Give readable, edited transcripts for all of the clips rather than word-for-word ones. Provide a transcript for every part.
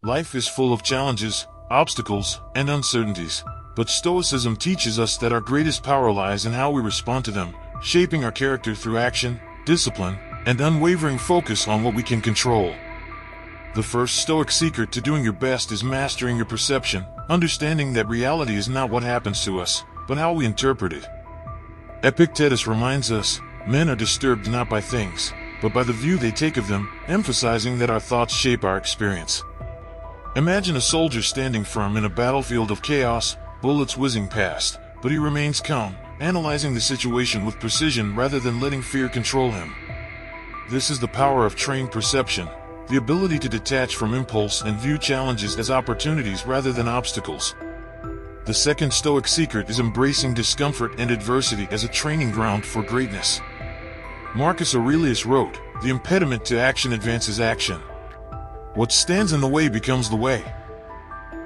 Life is full of challenges, obstacles, and uncertainties, but Stoicism teaches us that our greatest power lies in how we respond to them, shaping our character through action, discipline, and unwavering focus on what we can control. The first Stoic secret to doing your best is mastering your perception, understanding that reality is not what happens to us, but how we interpret it. Epictetus reminds us, men are disturbed not by things, but by the view they take of them, emphasizing that our thoughts shape our experience. Imagine a soldier standing firm in a battlefield of chaos, bullets whizzing past, but he remains calm, analyzing the situation with precision rather than letting fear control him. This is the power of trained perception, the ability to detach from impulse and view challenges as opportunities rather than obstacles. The second Stoic secret is embracing discomfort and adversity as a training ground for greatness. Marcus Aurelius wrote, "The impediment to action advances action. What stands in the way becomes the way."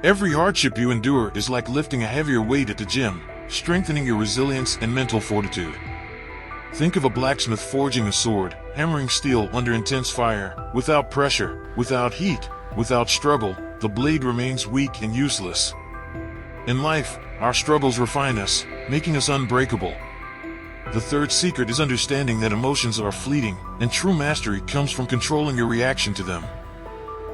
Every hardship you endure is like lifting a heavier weight at the gym, strengthening your resilience and mental fortitude. Think of a blacksmith forging a sword, hammering steel under intense fire. Without pressure, without heat, without struggle, the blade remains weak and useless. In life, our struggles refine us, making us unbreakable. The third secret is understanding that emotions are fleeting, and true mastery comes from controlling your reaction to them.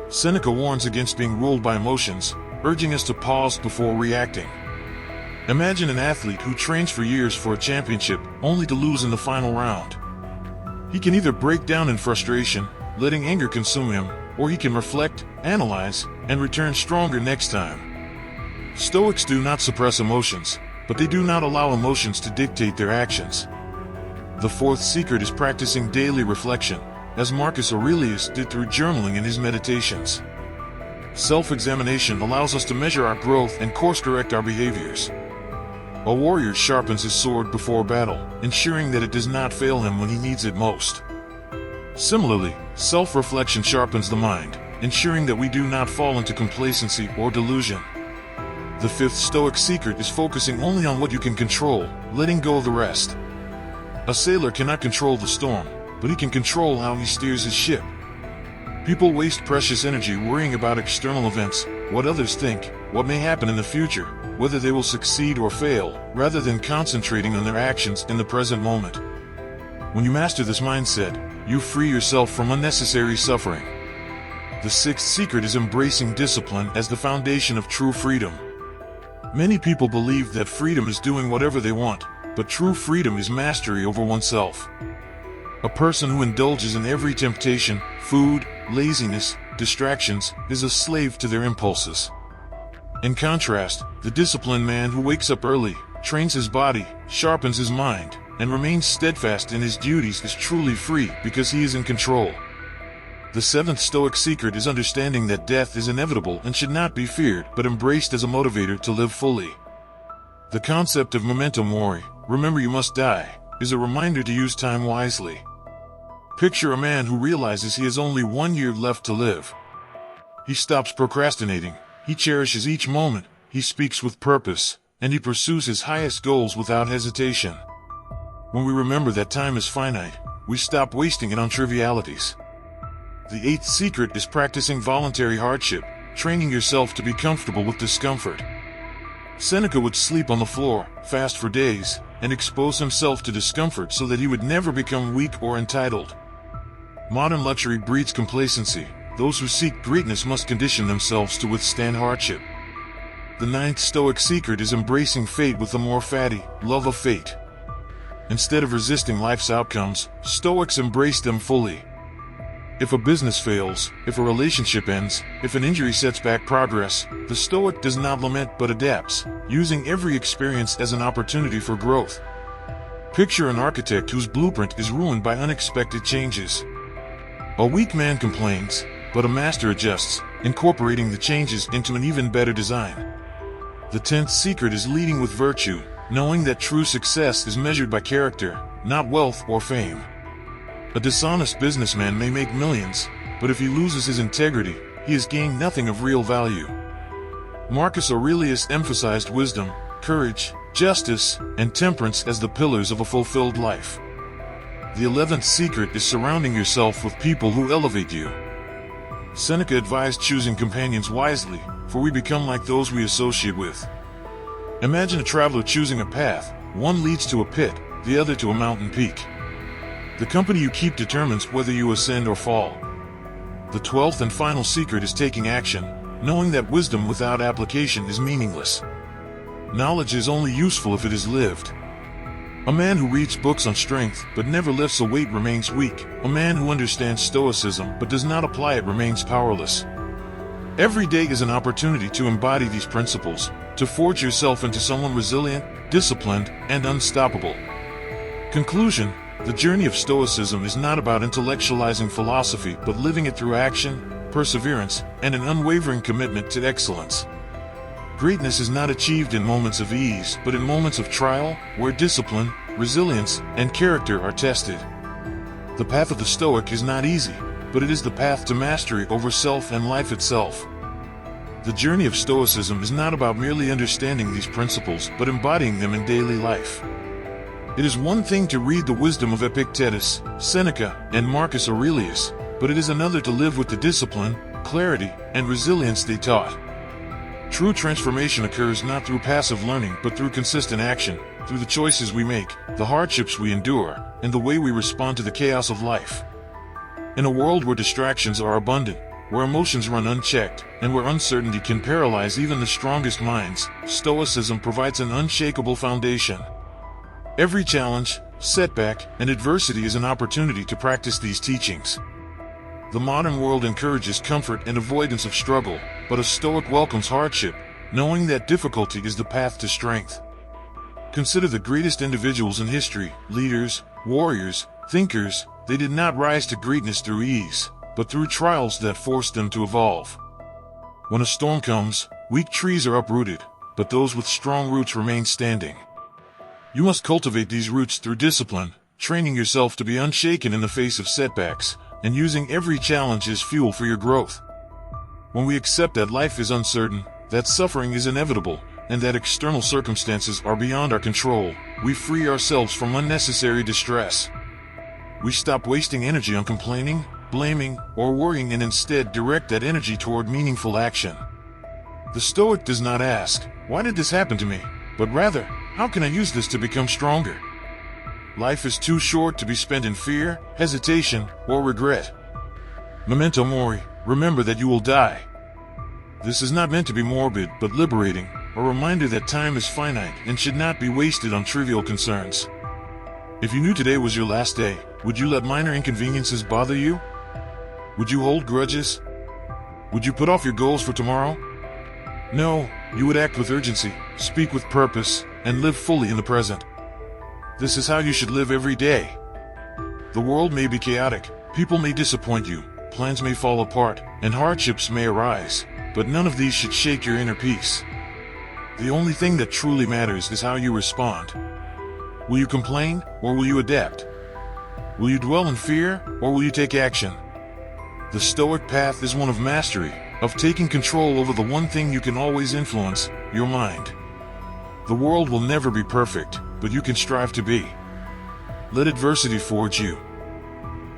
Seneca warns against being ruled by emotions, urging us to pause before reacting. Imagine an athlete who trains for years for a championship, only to lose in the final round. He can either break down in frustration, letting anger consume him, or he can reflect, analyze, and return stronger next time. Stoics do not suppress emotions, but they do not allow emotions to dictate their actions. The fourth secret is practicing daily reflection, as Marcus Aurelius did through journaling in his meditations. Self-examination allows us to measure our growth and course-correct our behaviors. A warrior sharpens his sword before battle, ensuring that it does not fail him when he needs it most. Similarly, self-reflection sharpens the mind, ensuring that we do not fall into complacency or delusion. The fifth Stoic secret is focusing only on what you can control, letting go of the rest. A sailor cannot control the storm, but he can control how he steers his ship. People waste precious energy worrying about external events, what others think, what may happen in the future, whether they will succeed or fail, rather than concentrating on their actions in the present moment. When you master this mindset, you free yourself from unnecessary suffering. The sixth secret is embracing discipline as the foundation of true freedom. Many people believe that freedom is doing whatever they want, but true freedom is mastery over oneself. A person who indulges in every temptation, food, laziness, distractions, is a slave to their impulses. In contrast, the disciplined man who wakes up early, trains his body, sharpens his mind, and remains steadfast in his duties is truly free because he is in control. The seventh Stoic secret is understanding that death is inevitable and should not be feared but embraced as a motivator to live fully. The concept of memento mori, remember you must die, is a reminder to use time wisely. Picture a man who realizes he has only 1 year left to live. He stops procrastinating, he cherishes each moment, he speaks with purpose, and he pursues his highest goals without hesitation. When we remember that time is finite, we stop wasting it on trivialities. The eighth secret is practicing voluntary hardship, training yourself to be comfortable with discomfort. Seneca would sleep on the floor, fast for days, and expose himself to discomfort so that he would never become weak or entitled. Modern luxury breeds complacency. Those who seek greatness must condition themselves to withstand hardship. The ninth Stoic secret is embracing fate with the more fatty love of fate. Instead of resisting life's outcomes, Stoics embrace them fully. If a business fails, if a relationship ends, if an injury sets back progress, the Stoic does not lament but adapts, using every experience as an opportunity for growth. Picture an architect whose blueprint is ruined by unexpected changes. A weak man complains, but a master adjusts, incorporating the changes into an even better design. The 10th secret is leading with virtue, knowing that true success is measured by character, not wealth or fame. A dishonest businessman may make millions, but if he loses his integrity, he has gained nothing of real value. Marcus Aurelius emphasized wisdom, courage, justice, and temperance as the pillars of a fulfilled life. The 11th secret is surrounding yourself with people who elevate you. Seneca advised choosing companions wisely, for we become like those we associate with. Imagine a traveler choosing a path. One leads to a pit, the other to a mountain peak. The company you keep determines whether you ascend or fall. The 12th and final secret is taking action, knowing that wisdom without application is meaningless. Knowledge is only useful if it is lived. A man who reads books on strength but never lifts a weight remains weak. A man who understands Stoicism but does not apply it remains powerless. Every day is an opportunity to embody these principles, to forge yourself into someone resilient, disciplined, and unstoppable. Conclusion: the journey of Stoicism is not about intellectualizing philosophy but living it through action, perseverance, and an unwavering commitment to excellence. Greatness is not achieved in moments of ease, but in moments of trial, where discipline, resilience, and character are tested. The path of the Stoic is not easy, but it is the path to mastery over self and life itself. The journey of Stoicism is not about merely understanding these principles, but embodying them in daily life. It is one thing to read the wisdom of Epictetus, Seneca, and Marcus Aurelius, but it is another to live with the discipline, clarity, and resilience they taught. True transformation occurs not through passive learning but through consistent action, through the choices we make, the hardships we endure, and the way we respond to the chaos of life. In a world where distractions are abundant, where emotions run unchecked, and where uncertainty can paralyze even the strongest minds, Stoicism provides an unshakable foundation. Every challenge, setback, and adversity is an opportunity to practice these teachings. The modern world encourages comfort and avoidance of struggle, but a Stoic welcomes hardship, knowing that difficulty is the path to strength. Consider the greatest individuals in history, leaders, warriors, thinkers. They did not rise to greatness through ease, but through trials that forced them to evolve. When a storm comes, weak trees are uprooted, but those with strong roots remain standing. You must cultivate these roots through discipline, training yourself to be unshaken in the face of setbacks, and using every challenge as fuel for your growth. When we accept that life is uncertain, that suffering is inevitable, and that external circumstances are beyond our control, we free ourselves from unnecessary distress. We stop wasting energy on complaining, blaming, or worrying and instead direct that energy toward meaningful action. The Stoic does not ask, "Why did this happen to me?" but rather, "How can I use this to become stronger?" Life is too short to be spent in fear, hesitation, or regret. Memento mori, remember that you will die. This is not meant to be morbid, but liberating, a reminder that time is finite and should not be wasted on trivial concerns. If you knew today was your last day, would you let minor inconveniences bother you? Would you hold grudges? Would you put off your goals for tomorrow? No, you would act with urgency, speak with purpose, and live fully in the present. This is how you should live every day. The world may be chaotic, people may disappoint you, plans may fall apart, and hardships may arise, but none of these should shake your inner peace. The only thing that truly matters is how you respond. Will you complain, or will you adapt? Will you dwell in fear, or will you take action? The Stoic path is one of mastery, of taking control over the one thing you can always influence, your mind. The world will never be perfect, but you can strive to be. Let adversity forge you.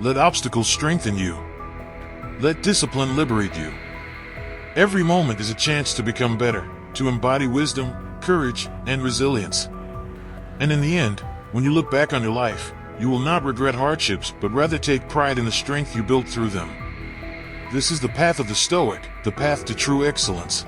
Let obstacles strengthen you. Let discipline liberate you. Every moment is a chance to become better, to embody wisdom, courage, and resilience. And in the end, when you look back on your life, you will not regret hardships, but rather take pride in the strength you built through them. This is the path of the Stoic, the path to true excellence.